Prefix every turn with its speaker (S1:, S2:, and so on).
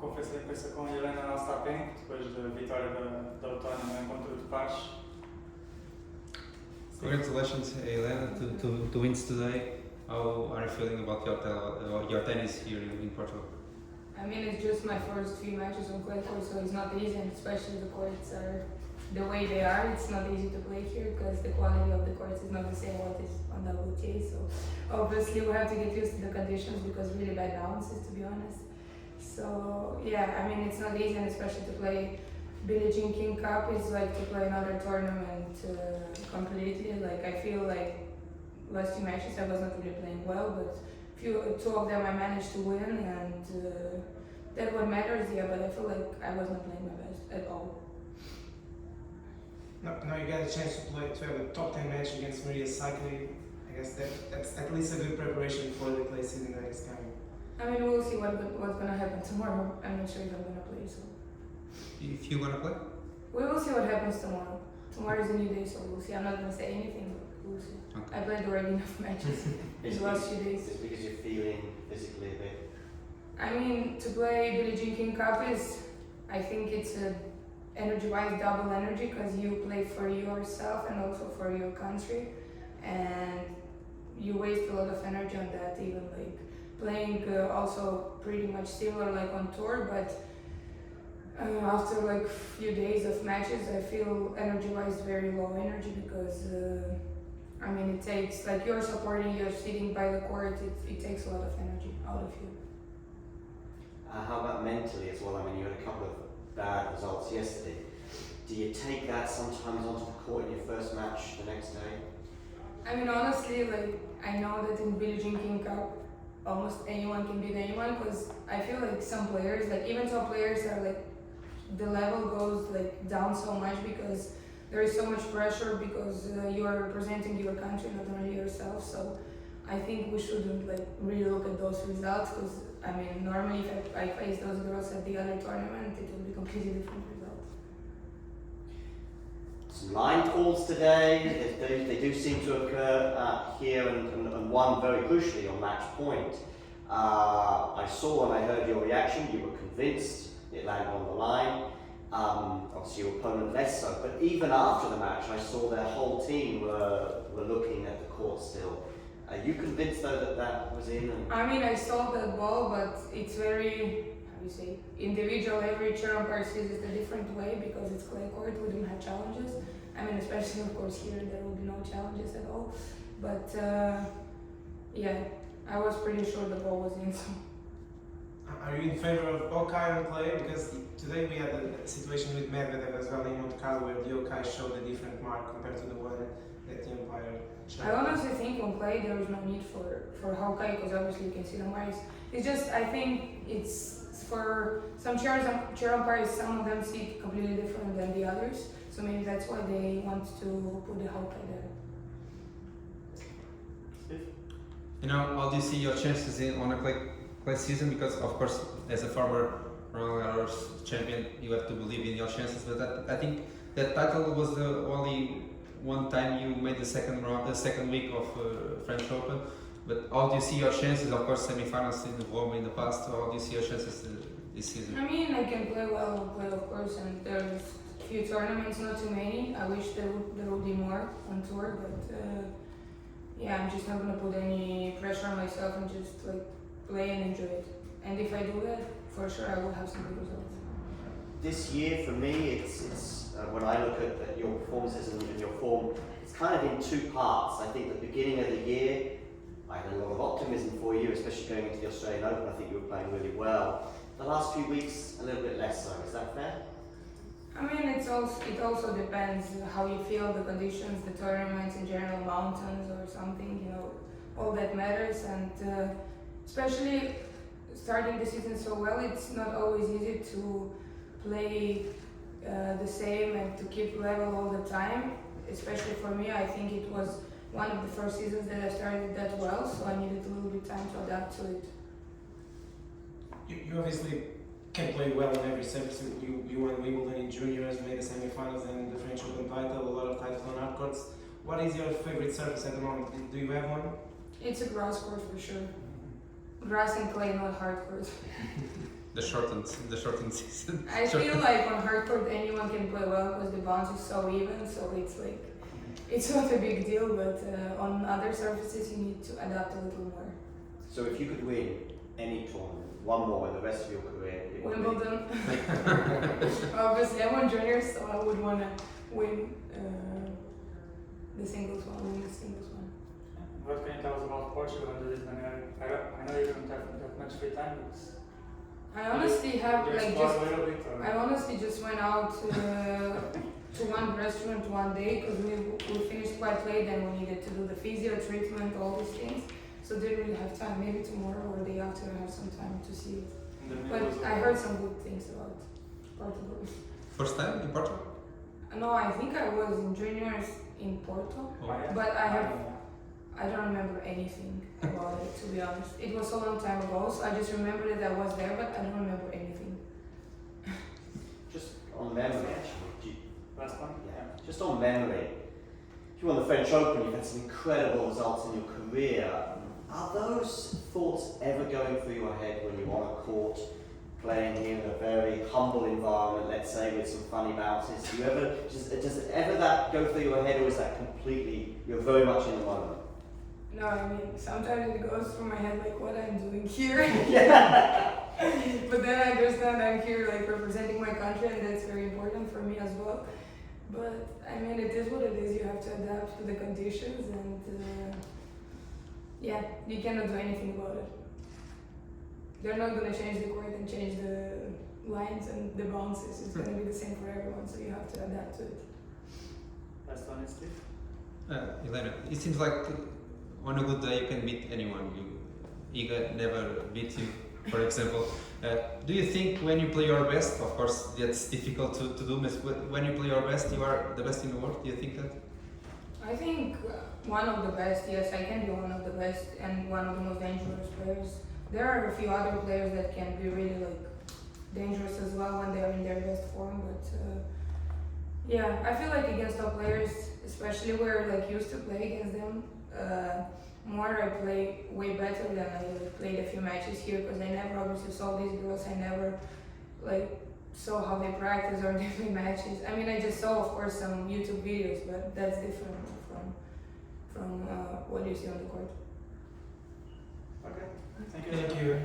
S1: Conferência de imprensa com a Jelena na Ostapenko, depois da vitória da outono no encontro de pares.
S2: Congratulations, Jelena, to wins today. How are you feeling about your tennis here in Portugal?
S3: I mean, it's just my first few matches on clay court, so it's not easy, and especially the courts are the way they are. It's not easy to play here because the quality of the courts is not the same what is on WTA. So obviously we have to get used to the conditions because really bad bounces, to be honest. So yeah, I mean, it's not easy, and especially to play Billie Jean King Cup is like to play another tournament completely. Like I feel like last two matches I was not really playing well, but two of them I managed to win, and that what matters. Yeah, but I feel like I was not playing my best at all.
S4: Now you got a chance to have a top 10 match against Maria Sakkari. I guess that's at least a good preparation for the clay season that is coming.
S3: I mean, we'll see what's gonna happen tomorrow. I'm not sure if I'm gonna play, so
S2: If you're gonna play?
S3: we will see what happens tomorrow. Tomorrow is a new day, so we'll see. I'm not gonna say anything, but we'll see.
S2: Okay.
S3: I played already enough matches in the last few days.
S5: It's because you're feeling physically a bit.
S3: I mean, to play Billie Jean King Cup is, I think it's a energy-wise double energy because you play for yourself and also for your country, and you waste a lot of energy on that. Even like playing also pretty much similar like on tour, but after like few days of matches, I feel energy-wise very low energy because I mean it takes like you're supporting, you're sitting by the court. It takes a lot of energy out of you.
S5: How about mentally as well? I mean, you had a couple of bad results yesterday. Do you take that sometimes onto the court in your first match the next day?
S3: I mean, honestly, like I know that in Billie Jean King Cup, almost anyone can beat anyone because I feel like some players, like even top players, are like the level goes like down so much because there is so much pressure because you are representing your country, not only yourself. So I think we shouldn't like really look at those results because I mean normally if I face those girls at the other tournament, it will be completely different results.
S5: Some line calls today, they do seem to occur here and one very crucially on match point. I saw and I heard your reaction, you were convinced it landed on the line. Obviously your opponent less so, but even after the match I saw their whole team were looking at the court still. Are you convinced though that was in?
S3: I mean, I saw that ball, but it's very, how do you say, individual. Every chair umpire sees it a different way because it's clay court, we don't have challenges. I mean, especially of course here there will be no challenges at all. But yeah, I was pretty sure the ball was in. So.
S4: Are you in favor of Okai on clay? Because today we had a situation with Medvedev as well in Monte Carlo where the Okai showed a different mark compared to the one that the umpire showed.
S3: I honestly think on clay there is no need for Hawkeye because obviously you can see the marks. It's just, I think it's for some chair umpires, some of them see it completely different than the others. So maybe that's why they want to put the Hawkeye there.
S2: You know, how do you see your chances on a clay season? Because of course, as a former Roland Garros champion, you have to believe in your chances. But I think that title was the only one time you made the second week of French Open. But how do you see your chances? Of course, semi-finals in Rome in the past. How do you see your chances this season?
S3: I mean, I can play well, of course, and there's a few tournaments, not too many. I wish there would be more on tour, but yeah, I'm just not gonna put any pressure on myself and just like play and enjoy it. And if I do that, for sure I will have some good results.
S5: This year for me, it's when I look at your performances and your form, it's kind of in two parts. I think the beginning of the year, I had a lot of optimism for you, especially going into the Australian Open. I think you were playing really well. The last few weeks, a little bit less so. Is that fair?
S3: I mean, it also depends how you feel, the conditions, the tournaments in general, mountains or something, you know, all that matters. And especially starting the season so well, it's not always easy to play the same and to keep level all the time. Especially for me, I think it was one of the first seasons that I started that well, so I needed a little bit time to adapt to it.
S4: You obviously can play well on every surface. You won Wimbledon in juniors, made the semi-finals and the French Open title, a lot of titles on hard courts. What is your favorite surface at the moment? Do you have one?
S3: It's a grass court for sure. Grass and clay, not hard court.
S2: the shortened season.
S3: I feel like on hard court anyone can play well because the bounce is so even, so it's not a big deal, but on other surfaces you need to adapt a little more.
S5: So if you could win any tournament, one more in the rest of your career, it would be-
S3: Wimbledon. Obviously, I won juniors, so I would want to win the singles one.
S1: What can you tell us about Portugal and the Lisbon area? I know you don't have that much free time, but
S3: I honestly have
S1: you
S3: like
S1: explore
S3: just.
S1: a little bit. Or?
S3: I honestly just went out to one restaurant one day because we finished quite late and we needed to do the physio treatment, all these things. So didn't really have time. Maybe tomorrow or the day after I have some time to see it. But I heard some good things about Portugal.
S2: First time in Portugal?
S3: No, I think I was in juniors in Porto,
S2: Oh.
S3: but I don't remember anything about it, to be honest. It was a long time ago, so I just remember that I was there, but I don't remember anything.
S5: Just on memory, actually.
S1: Last one?
S5: Yeah. Just on memory. You won the French Open, you've had some incredible results in your career. Are those thoughts ever going through your head when you're on a court, playing here in a very humble environment, let's say, with some funny bounces? Do you ever, does ever that go through your head, or is that completely, you're very much in the moment?
S3: No, I mean, sometimes it goes through my head like what I'm doing here. But then I understand I'm here like representing my country and that's very important for me as well. But I mean, it is what it is. You have to adapt to the conditions and yeah, you cannot do anything about it. They're not going to change the court and change the lines and the bounces. It's going to be the same for everyone, so you have to adapt to it.
S1: Last one is Steve.
S2: Jelena, it seems like on a good day you can beat anyone. Iga never beats you, for example. Do you think when you play your best, of course that's difficult to do, but when you play your best, you are the best in the world? Do you think that?
S3: I think one of the best, yes, I can be one of the best and one of the most dangerous players. There are a few other players that can be really like dangerous as well when they are in their best form, but yeah, I feel like against top players, especially where like used to play against them, more I play way better than I played a few matches here because I never obviously saw these girls. I never like saw how they practice or they play matches. I mean, I just saw of course some YouTube videos, but that's different from what you see on the court.
S1: Okay. Thank you.
S4: Thank you.